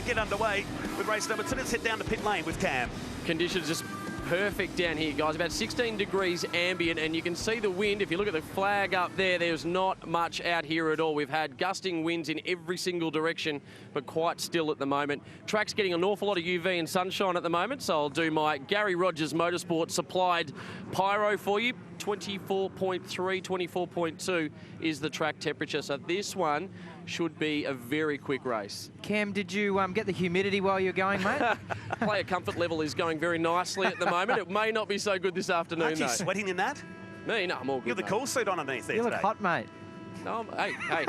we get underway with race number 2. Let's head down to pit lane with Cam. Conditions just perfect down here, guys. About 16 degrees ambient, and you can see the wind. If you look at the flag up there, there's not much out here at all. We've had gusting winds in every single direction, but quite still at the moment. Track's getting an awful lot of UV and sunshine at the moment, so I'll do my Gary Rogers Motorsport supplied pyro for you. 24.3, 24.2 is the track temperature. So this one should be a very quick race. Cam, did you get the humidity while you're going, mate? Player comfort level is going very nicely at the moment. It may not be so good this afternoon, Aren't you though. sweating in that? Me? No, I'm all good, You're the cool suit on underneath there You today. look hot, mate. No, hey.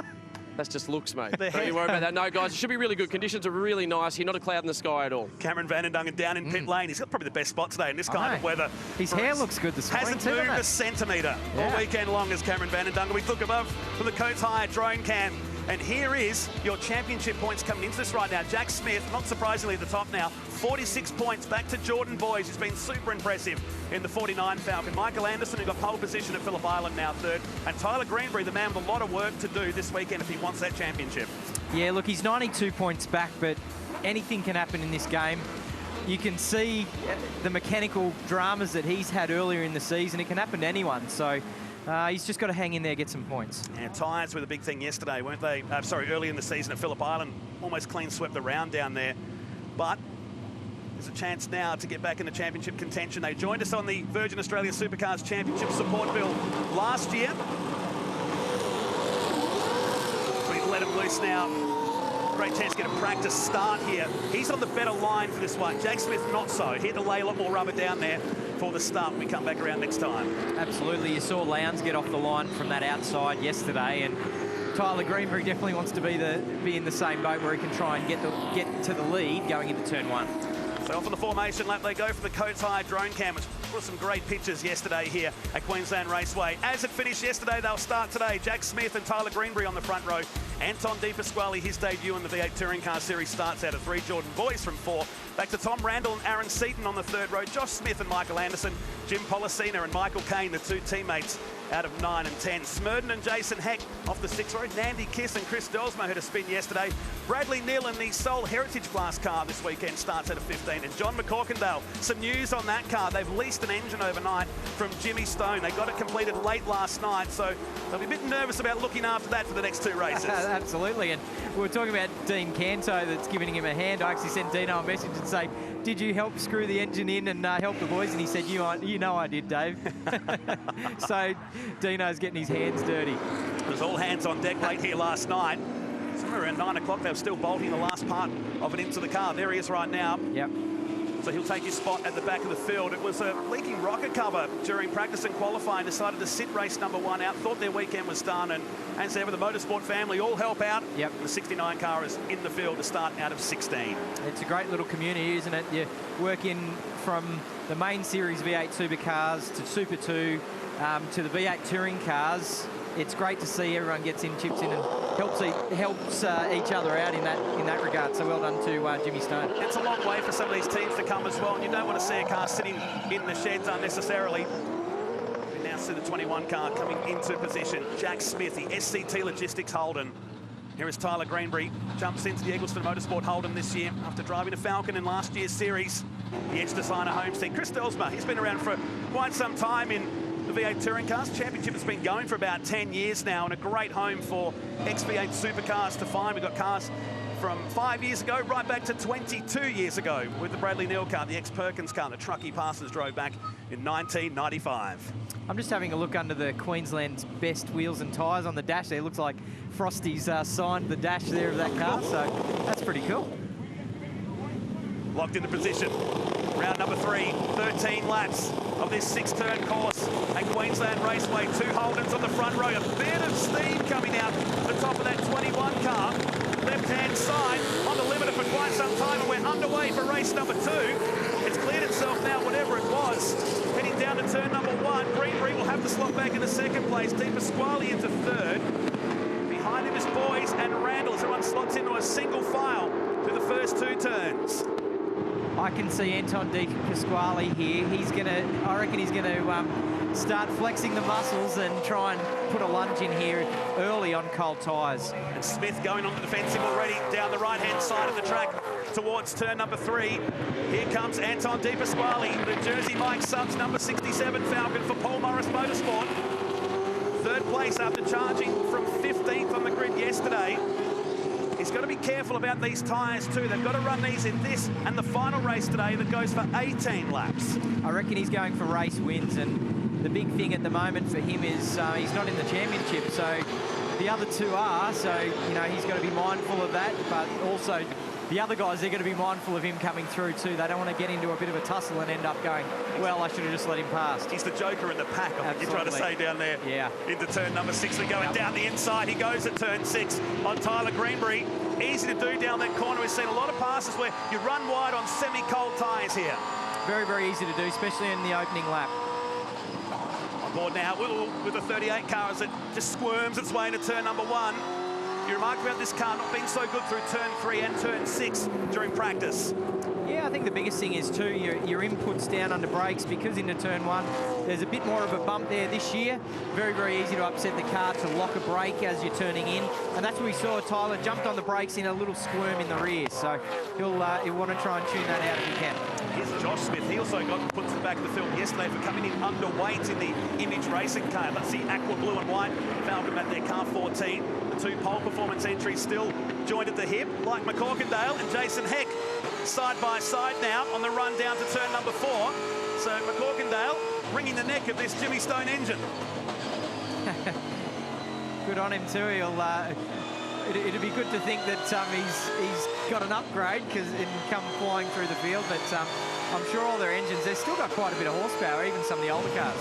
That's just looks, mate. Don't you worry about that. No, guys, it should be really good. Conditions are really nice here. Not a cloud in the sky at all. Cameron Van den Dungen down in pit lane. He's got probably the best spot today in this kind of weather. His hair looks good this morning. Hasn't moved a centimetre all weekend long as Cameron Van den Dungen. We look above from the Coates Hire drone cam. And here is your championship points coming into this right now. Jack Smith, not surprisingly, at the top now. 46 points back to Jordan Boys, who's been super impressive in the 49 Falcon. Michael Anderson, who got pole position at Phillip Island, now third. And Tyler Greenbury, the man with a lot of work to do this weekend if he wants that championship. Yeah, look, he's 92 points back, but anything can happen in this game. You can see the mechanical dramas that he's had earlier in the season. It can happen to anyone, so he's just got to hang in there, get some points. Yeah, tyres were the big thing yesterday, weren't they? Early in the season at Phillip Island. Almost clean swept the round down there. But there's a chance now to get back in the championship contention. They joined us on the Virgin Australia Supercars Championship support bill last year. We let him loose now. Great chance to get a practice start here. He's on the better line for this one. Jack Smith not so. He had to lay a lot more rubber down there for the start when we come back around next time. Absolutely. You saw Lowndes get off the line from that outside yesterday, and Tyler Greenbury definitely wants to be in the same boat where he can try and get to the lead going into turn 1. So off on the formation lap they go for the Coates Hire drone cam. It was some great pictures yesterday here at Queensland Raceway. As it finished yesterday, they'll start today. Jack Smith and Tyler Greenbury on the front row. Anton De Pasquale, his debut in the V8 Touring Car Series starts out at 3. Jordan Boys from 4. Back to Tom Randall and Aaron Seaton on the 3rd row. Josh Smith and Michael Anderson. Jim Policina and Michael Kane, the 2 teammates out of 9 and 10. Smurden and Jason Heck off the 6th row. Nandy Kiss and Chris Delsmo had a spin yesterday. Bradley Neal in the Soul Heritage Class car this weekend starts at a 15. And John McCorkindale, some news on that car. They've leased an engine overnight from Jimmy Stone. They got it completed late last night, so they'll be a bit nervous about looking after that for the next 2 races. Absolutely, and we were talking about Dean Canto that's giving him a hand. I actually sent Dino a message and say, did you help screw the engine in and help the boys? And he said, you know I did, Dave. So Dino's getting his hands dirty. It was all hands on deck late here last night. Somewhere around 9 o'clock, they were still bolting the last part of it into the car. There he is right now. Yep. So he'll take his spot at the back of the field. It was a leaking rocket cover during practice and qualifying. Decided to sit race number 1 out. Thought their weekend was done. And as ever, the Motorsport family all help out. Yep. The 69 car is in the field to start out of 16. It's a great little community, isn't it? You work in from the main series V8 supercars to Super 2 to the V8 touring cars. It's great to see everyone gets in, chips in, and helps each other out in that regard. So well done to Jimmy Stone. It's a long way for some of these teams to come as well, and you don't want to see a car sitting in the sheds unnecessarily. We now see the 21 car coming into position. Jack Smith, the SCT Logistics Holden. Here is Tyler Greenbury, jumps into the Eggleston Motorsport Holden this year after driving a Falcon in last year's series. The Edge Designer Homestead. Chris Delsma, he's been around for quite some time in the V8 Touring Cars. Championship has been going for about 10 years now, and a great home for ex-V8 supercars to find. We've got cars from 5 years ago right back to 22 years ago with the Bradley Neal car, the ex-Perkins car, the truck he Parsons drove back in 1995. I'm just having a look under the Queensland's best wheels and tyres on the dash there. It looks like Frosty's signed the dash there of that car, so that's pretty cool. Locked into position. Round number 3, 13 laps of this 6-turn course at Queensland Raceway. 2 Holdens on the front row. A bit of steam coming out the top of that 21 car. Left-hand side on the limiter for quite some time, and we're underway for race number 2. It's cleared itself now, whatever it was. Heading down to turn number 1. Greenbury will have to slot back into 2nd place. De Pasquale into 3rd. Behind him is Boys and Randall as everyone slots into a single file through the first 2 turns. I can see Anton De Pasquale here. I reckon he's gonna start flexing the muscles and try and put a lunge in here early on cold tyres. And Smith going on the defensive already down the right-hand side of the track. towards turn number 3. Here comes Anton De Pasquale, the Jersey Mike Subs, number 67 Falcon for Paul Morris Motorsport. Third place after charging from 15th on the grid yesterday. He's got to be careful about these tyres too. They've got to run these in this and the final race today that goes for 18 laps. I reckon he's going for race wins, and the big thing at the moment for him is he's not in the championship, so the other two are, so you know he's got to be mindful of that, but also the other guys, they're going to be mindful of him coming through too. They don't want to get into a bit of a tussle and end up going, well, I should have just let him pass. He's the joker in the pack, I think you're trying to say down there. Yeah. Into turn number 6, we're going down the inside. He goes at turn 6 on Tyler Greenbury. Easy to do down that corner. We've seen a lot of passes where you run wide on semi-cold tyres here. Very, very easy to do, especially in the opening lap. On board now with the 38 car as it just squirms its way into turn number 1. You remark about this car not being so good through turn 3 and turn 6 during practice. Yeah, I think the biggest thing is too your inputs down under brakes, because into turn 1 there's a bit more of a bump there this year. Very, very easy to upset the car to lock a brake as you're turning in, and that's what we saw. Tyler jumped on the brakes in a little squirm in the rear, so he'll want to try and tune that out if he can. Here's Josh Smith. He also got put to the back of the field yesterday for coming in underweight in the Image Racing car. That's the aqua blue and white Falcon at their car 14. The 2 pole performance entries still joined at the hip, like McCorkindale and Jason Heck, side by side now on the run down to turn number 4. So McCorkindale wringing the neck of this Jimmy Stone engine. Good on him too. It'd be good to think that he's got an upgrade because it can come flying through the field, but I'm sure all their engines, they've still got quite a bit of horsepower, even some of the older cars.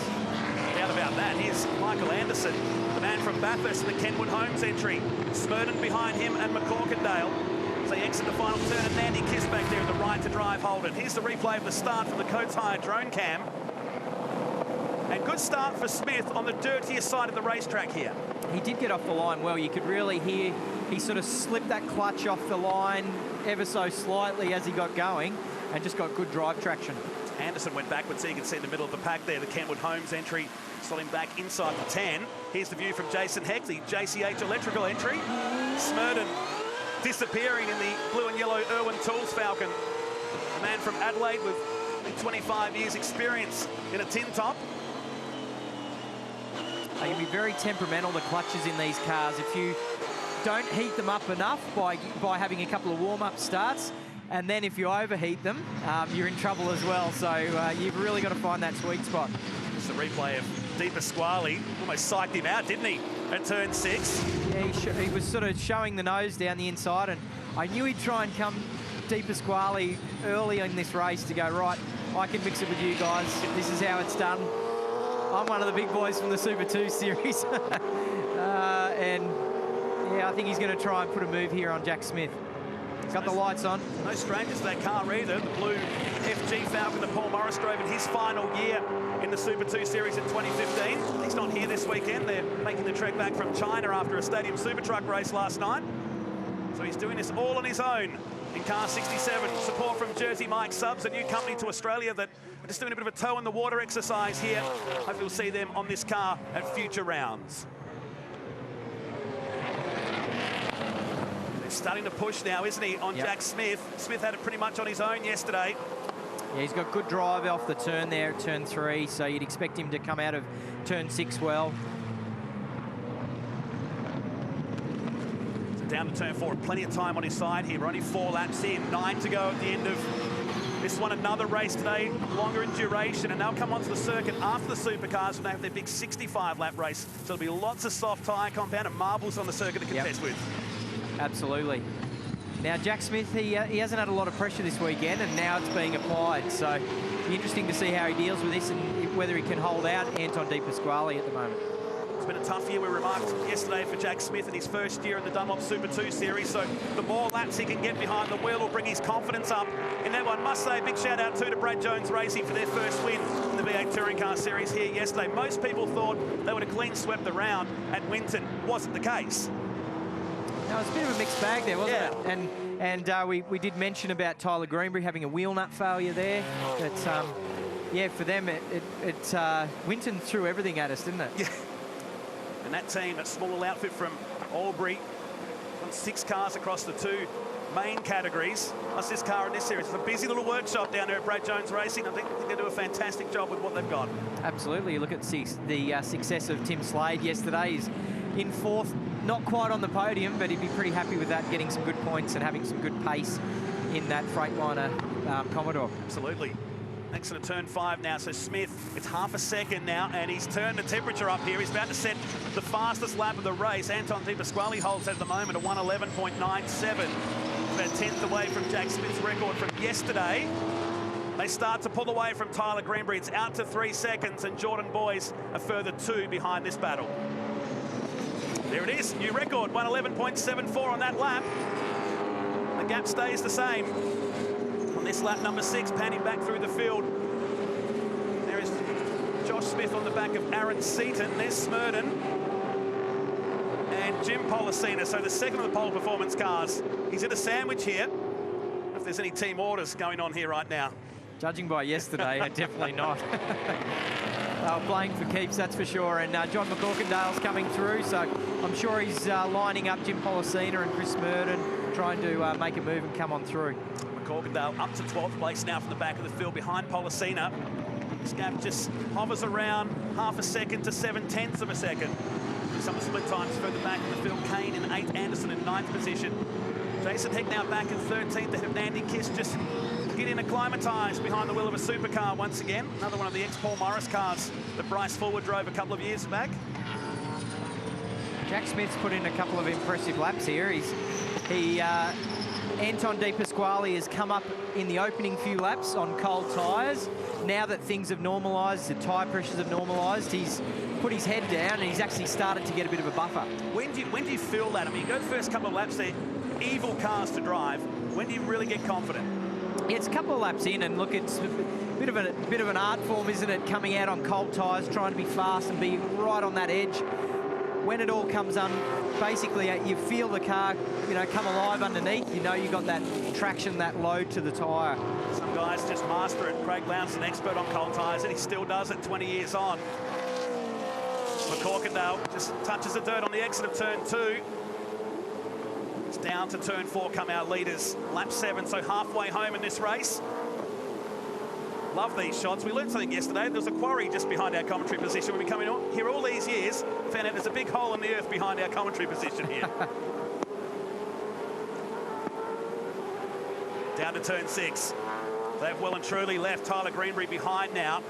No doubt about that. Here's Michael Anderson, the man from Bathurst in the Kenwood Holmes entry. Smurden behind him and McCorkindale. So he exit the final turn, and Nandy Kiss back there in the right to drive Holden. Here's the replay of the start from the Coates Hire drone cam. And good start for Smith on the dirtier side of the racetrack here. He did get off the line well. You could really hear he sort of slipped that clutch off the line ever so slightly as he got going and just got good drive traction. Anderson went backwards, so you can see in the middle of the pack there, the Kenwood Holmes entry, slotting back inside the 10. Here's the view from Jason Heck, the JCH electrical entry. Smurden disappearing in the blue and yellow Irwin Tools Falcon. A man from Adelaide with 25 years experience in a tin top. They can be very temperamental, the clutches in these cars. If you don't heat them up enough by having a couple of warm-up starts, and then if you overheat them, you're in trouble as well. So you've really got to find that sweet spot. It's the replay of De Pasquale. Almost psyched him out, didn't he, at turn 6? Yeah, he was sort of showing the nose down the inside, and I knew he'd try and come De Pasquale early in this race to go, right, I can mix it with you guys. This is how it's done. I'm one of the big boys from the Super 2 series. And yeah, I think he's going to try and put a move here on Jack Smith. Got the lights on. No strangers to that car either. The blue FG Falcon that Paul Morris drove in his final year in the Super 2 Series in 2015. He's not here this weekend. They're making the trek back from China after a Stadium Super Truck race last night. So he's doing this all on his own in car 67. Support from Jersey Mike Subs, a new company to Australia that are just doing a bit of a toe in the water exercise here. Hopefully we'll see them on this car at future rounds. Starting to push now, isn't he, on Jack Smith. Smith had it pretty much on his own yesterday. Yeah, he's got good drive off the turn there at turn 3, so you'd expect him to come out of turn 6 well. So down to turn 4, plenty of time on his side here. We're only 4 laps in, 9 to go at the end of this one. Another race today, longer in duration, and they'll come onto the circuit after the supercars when they have their big 65-lap race. So there'll be lots of soft tyre compound and marbles on the circuit to contest with. Absolutely. Now, Jack Smith, he hasn't had a lot of pressure this weekend, and now it's being applied. So it'll be interesting to see how he deals with this and whether he can hold out Anton De Pasquale at the moment. It's been a tough year, we remarked yesterday, for Jack Smith in his first year in the Dunlop Super 2 Series. So the more laps he can get behind the wheel will bring his confidence up in that one. Must say, big shout out too to Brad Jones Racing for their first win in the V8 Touring Car Series here yesterday. Most people thought they would have clean swept the round at Winton. Wasn't the case. No, it's a bit of a mixed bag there, wasn't it? And we did mention about Tyler Greenbury having a wheel nut failure there. But yeah, for them, Winton threw everything at us, didn't it? Yeah. And that team, that small outfit from Albury, on 6 cars across the 2 main categories. Plus this car in this series. It's a busy little workshop down there at Brad Jones Racing. I think they do a fantastic job with what they've got. Absolutely. You look at the success of Tim Slade yesterday. He's in fourth, not quite on the podium, but he'd be pretty happy with that, getting some good points and having some good pace in that Freightliner Commodore. Absolutely. Next to turn 5 now, so Smith, it's half a second now, and he's turned the temperature up here. He's about to set the fastest lap of the race. Anton De Pasquale holds at the moment a 1:11.97. About 10th away from Jack Smith's record from yesterday. They start to pull away from Tyler Greenbury. It's out to 3 seconds, and Jordan Boys a further 2 behind this battle. There it is, new record, 1:11.74 on that lap. The gap stays the same. On this lap, number 6, panning back through the field. There is Josh Smith on the back of Aaron Seaton. There's Smurden and Jim Policina. So the second of the pole performance cars. He's in a sandwich here. If there's any team orders going on here right now. Judging by yesterday, definitely not. They were playing for keeps, that's for sure. And John McCorkindale's coming through, so I'm sure he's lining up Jim Policina and Chris Smurden, trying to make a move and come on through. McCorkindale up to 12th place now from the back of the field behind Policina. This gap just hovers around half a second to 7/10 of a second. Some of the split times further back in the field. Kane in 8th, Anderson in 9th position. Jason Heck now back in 13th ahead of Nandy Kiss, just getting acclimatised behind the wheel of a supercar once again. Another one of the ex-Paul Morris cars that Bryce Fullwood drove a couple of years back. Jack Smith's put in a couple of impressive laps here. Anton De Pasquale has come up in the opening few laps on cold tyres. Now that things have normalised, the tyre pressures have normalised, he's put his head down and he's actually started to get a bit of a buffer. When do you feel that? I mean, you go the first couple of laps, they're evil cars to drive. When do you really get confident? Yeah, it's a couple of laps in, and look, it's a bit of an art form, isn't it? Coming out on cold tyres, trying to be fast and be right on that edge. When it all comes basically you feel the car, come alive underneath. You know you got that traction, that load to the tyre. Some guys just master it. Craig Lowndes, an expert on cold tyres, and he still does it 20 years on. McCorkindale just touches the dirt on the exit of turn 2. It's down to turn 4 come our leaders. Lap 7, so halfway home in this race. Love these shots. We learned something yesterday. There was a quarry just behind our commentary position. When we come in here all these years, found out there's a big hole in the earth behind our commentary position here. Down to turn 6. They've well and truly left Tyler Greenbury behind now.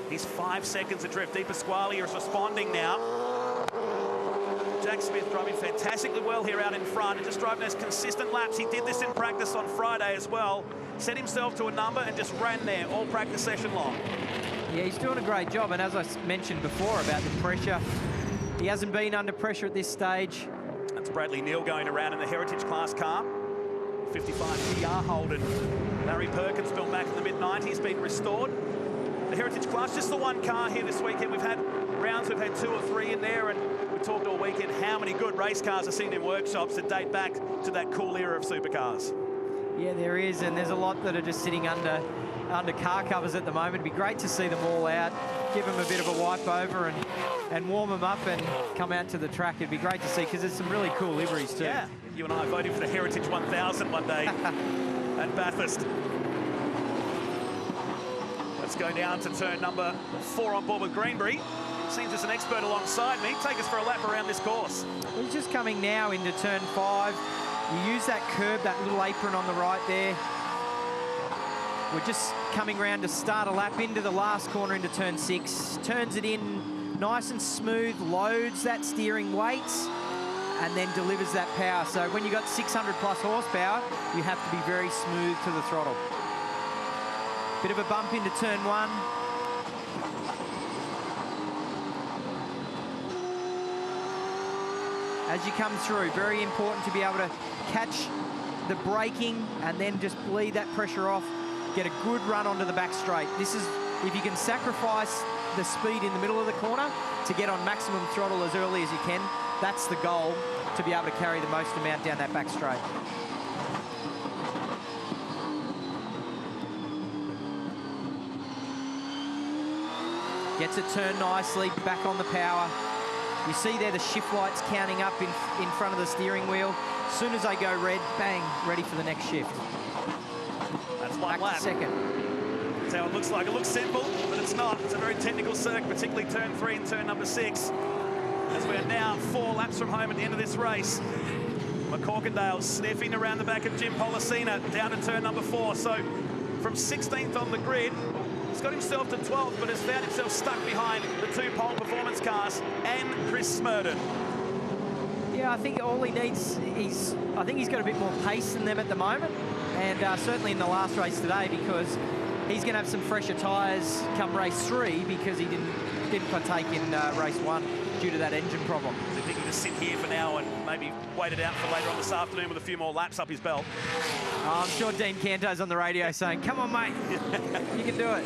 He's 5 seconds adrift. De Pasquale is responding now. Jack Smith driving fantastically well here out in front and just driving those consistent laps. He did this in practice on Friday as well. Set himself to a number and just ran there all practice session long. Yeah, he's doing a great job. And as I mentioned before about the pressure, he hasn't been under pressure at this stage. That's Bradley Neal going around in the Heritage Class car. 55 PR Holden. Larry Perkins built back in the mid-90s, been restored. The Heritage Class, just the one car here this weekend. We've had rounds, we've had 2 or 3 in there, and we talked all weekend how many good race cars are seen in workshops that date back to that cool era of supercars. Yeah, there is, and there's a lot that are just sitting under car covers at the moment. It'd be great to see them all out, give them a bit of a wipe over and warm them up and come out to the track. It'd be great to see, because there's some really cool liveries too. Yeah, you and I voted for the Heritage 1000 one day at Bathurst. Let's go down to turn number 4 on board with Greenbury. Seems there's an expert alongside me. Take us for a lap around this course. He's just coming now into turn 5. You use that curb, that little apron on the right there. We're just coming around to start a lap into the last corner into turn 6. Turns it in nice and smooth, loads that steering weight, and then delivers that power. So when you've got 600 plus horsepower, you have to be very smooth to the throttle. Bit of a bump into turn 1. As you come through, very important to be able to catch the braking and then just bleed that pressure off, get a good run onto the back straight. This is, if you can sacrifice the speed in the middle of the corner to get on maximum throttle as early as you can, that's the goal, to be able to carry the most amount down that back straight. Gets it turned nicely, back on the power. You see there the shift lights counting up in front of the steering wheel. As soon as they go red, bang, ready for the next shift. That's one Back lap. to second. That's how it looks like. It looks simple, but it's not. It's a very technical circuit, particularly turn 3 and turn number 6. As we're now 4 laps from home at the end of this race. McCorkindale sniffing around the back of Jim Policina down to turn number 4. So from 16th on the grid, he's got himself to 12th, but has found himself stuck behind the 2 pole performance cars and Chris Smurden. Yeah, I think all he needs I think he's got a bit more pace than them at the moment, and certainly in the last race today, because he's going to have some fresher tyres come race 3 because he didn't partake in race 1 due to that engine problem. So I think he just sit here for now and maybe wait it out for later on this afternoon with a few more laps up his belt. Oh, I'm sure Dean Canto's on the radio saying, "Come on, mate, you can do it."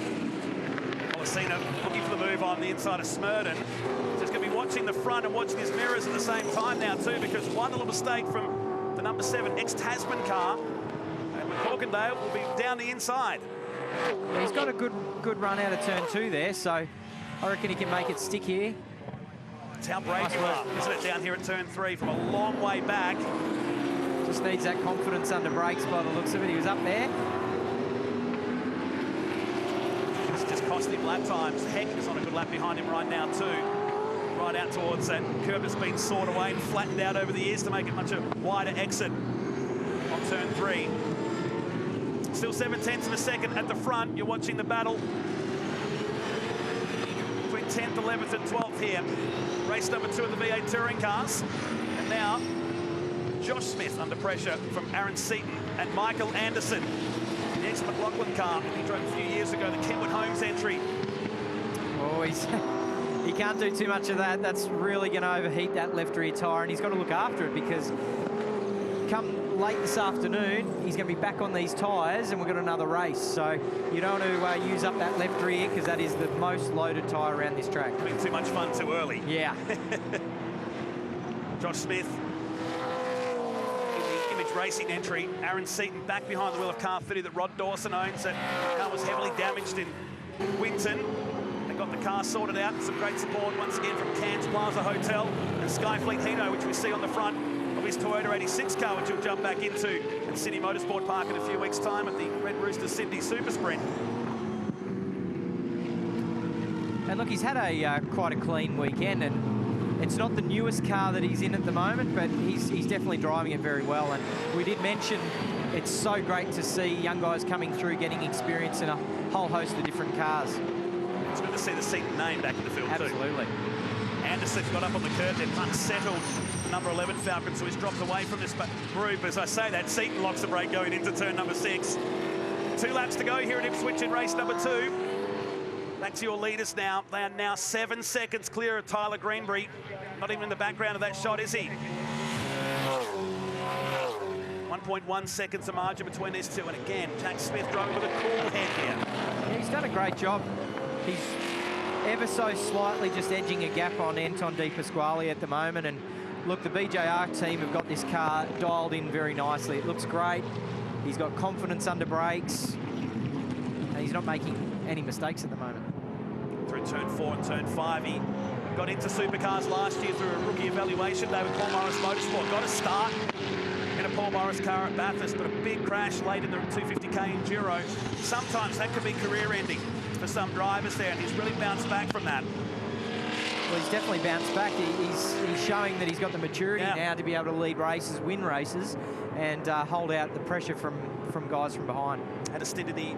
Policina looking for the move on the inside of Smurden. So he's going to be watching the front and watching his mirrors at the same time now too, because one little mistake from the number 7 ex-Tasman car, and McCorkindale will be down the inside. Yeah, he's got a good run out of turn 2 there, so I reckon he can make it stick here. That's how brave you are, isn't it, down here at turn 3 from a long way back. Just needs that confidence under brakes by the looks of it. He was up there. It's just cost him lap times. Heck is on a good lap behind him right now too. Right out towards that curve that's been sawed away and flattened out over the years to make it much a wider exit on turn 3. Still 7/10 of a second at the front. You're watching the battle between 10th, 11th and 12th here. Race number 2 of the V8 touring cars. And now Josh Smith under pressure from Aaron Seaton and Michael Anderson. The ex-McLaughlin car he drove a few years ago, the Kentwood Homes entry. Oh, he can't do too much of that. That's really going to overheat that left rear tyre, and he's got to look after it, because come late this afternoon, he's going to be back on these tyres and we've got another race. So you don't want to use up that left rear, because that is the most loaded tyre around this track. Been too much fun too early. Yeah. Josh Smith in the Image Racing entry. Aaron Seaton back behind the wheel of car 30 that Rod Dawson owns. That car was heavily damaged in Winton. They got the car sorted out. Some great support once again from Cairns Plaza Hotel and Skyfleet Hino, which we see on the front of his Toyota 86 car, which he'll jump back into at Sydney Motorsport Park in a few weeks' time at the Red Rooster Sydney Super Sprint. And look, he's had a quite a clean weekend, and it's not the newest car that he's in at the moment, but he's definitely driving it very well. And we did mention it's so great to see young guys coming through, getting experience in a whole host of different cars. It's good to see the Seaton name back in the field too. Absolutely. Anderson got up on the curb, then unsettled number 11 Falcon, so he's dropped away from this group. As I say that, Seaton locks the brake going into turn number 6. 2 laps to go here at Ipswich in race number 2. Back to your leaders now. They are now 7 seconds clear of Tyler Greenbury. Not even in the background of that shot, is he? 1.1 seconds of margin between these two. And again, Jack Smith driving with a cool head here. Yeah, he's done a great job. He's ever so slightly just edging a gap on Anton De Pasquale at the moment. And look, the BJR team have got this car dialed in very nicely. It looks great. He's got confidence under brakes. And he's not making any mistakes at the moment. Through turn 4 and turn 5, he got into supercars last year through a rookie evaluation day with Paul Morris Motorsport. Got a start in a Paul Morris car at Bathurst, but a big crash late in the 250k Enduro. Sometimes that could be career-ending for some drivers there, and he's really bounced back from that. Well, he's definitely bounced back. He's showing that he's got the maturity now to be able to lead races, win races, and hold out the pressure from guys from behind. Had a stint in the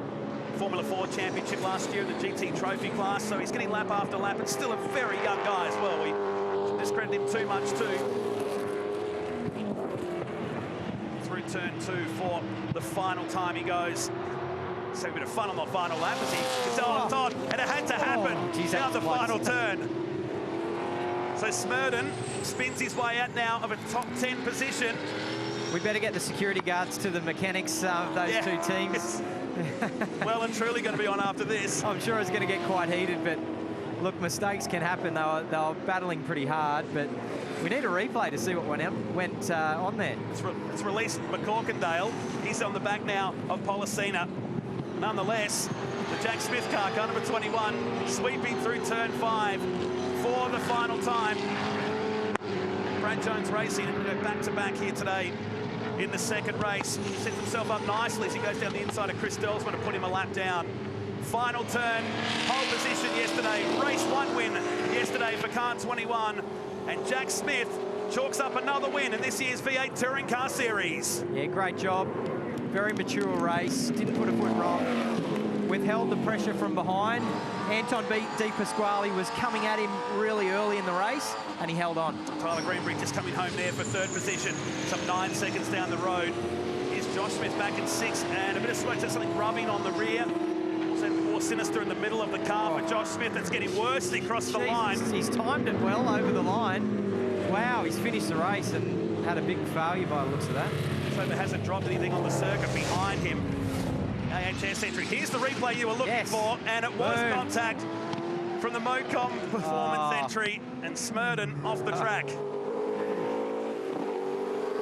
Formula 4 Championship last year in the GT Trophy class, so he's getting lap after lap, and still a very young guy as well. We shouldn't discredit him too much too. Through turn 2 for the final time he goes. So a bit of fun on the final lap as he gets on top, and it had to happen. Now the final turn. So Smurden spins his way out now of a top 10 position. We better get the security guards to the mechanics of those two teams. Well and truly going to be on after this. I'm sure it's going to get quite heated, but look, mistakes can happen. They were battling pretty hard, but we need a replay to see what went on there. It's released McCorkindale. He's on the back now of Policina. Nonetheless, the Jack Smith car number 21, sweeping through turn 5 for the final time. Brad Jones Racing, and we go back-to-back here today in the second race. He sets himself up nicely as he goes down the inside of Chris Delsman to put him a lap down. Final turn, pole position yesterday, race 1 win yesterday for car 21. And Jack Smith chalks up another win in this year's V8 Touring Car Series. Yeah, great job. Very mature race, didn't put a foot wrong. Withheld the pressure from behind. Anton De Pasquale was coming at him really early in the race, and he held on. Tyler Greenberg just coming home there for third position, some 9 seconds down the road. Here's Josh Smith back in 6th, and a bit of smoke, there's something rubbing on the rear. Also more sinister in the middle of the car for Josh Smith. It's getting worse as he crosses the line. He's timed it well over the line. Wow, he's finished the race and had a big failure by the looks of that. So there hasn't dropped anything on the circuit behind him. AHS entry. Here's the replay you were looking for, and it was contact from the Mocom performance entry, and Smurden off the track. Do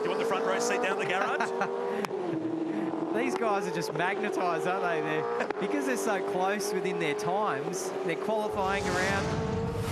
you want the front row seat down the garage? These guys are just magnetised, aren't they? Because they're so close within their times, they're qualifying around.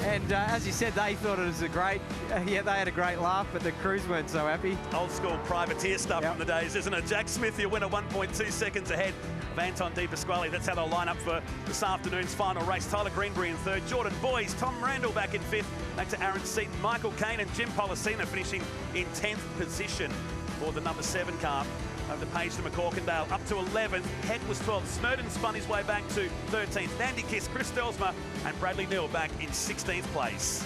And as you said, they thought it was a great, they had a great laugh, but the crews weren't so happy. Old school privateer stuff from the days, isn't it? Jack Smith, your winner, 1.2 seconds ahead of Anton De Pasquale. That's how they'll line up for this afternoon's final race. Tyler Greenberg in 3rd, Jordan Boys, Tom Randall back in 5th, back to Aaron Seaton, Michael Caine and Jim Policina finishing in 10th position for the number 7 car. Over the page to McCorkindale, up to 11th. Head was 12th. Smurden spun his way back to 13th. Andy Kiss, Chris Delsma and Bradley Neal back in 16th place.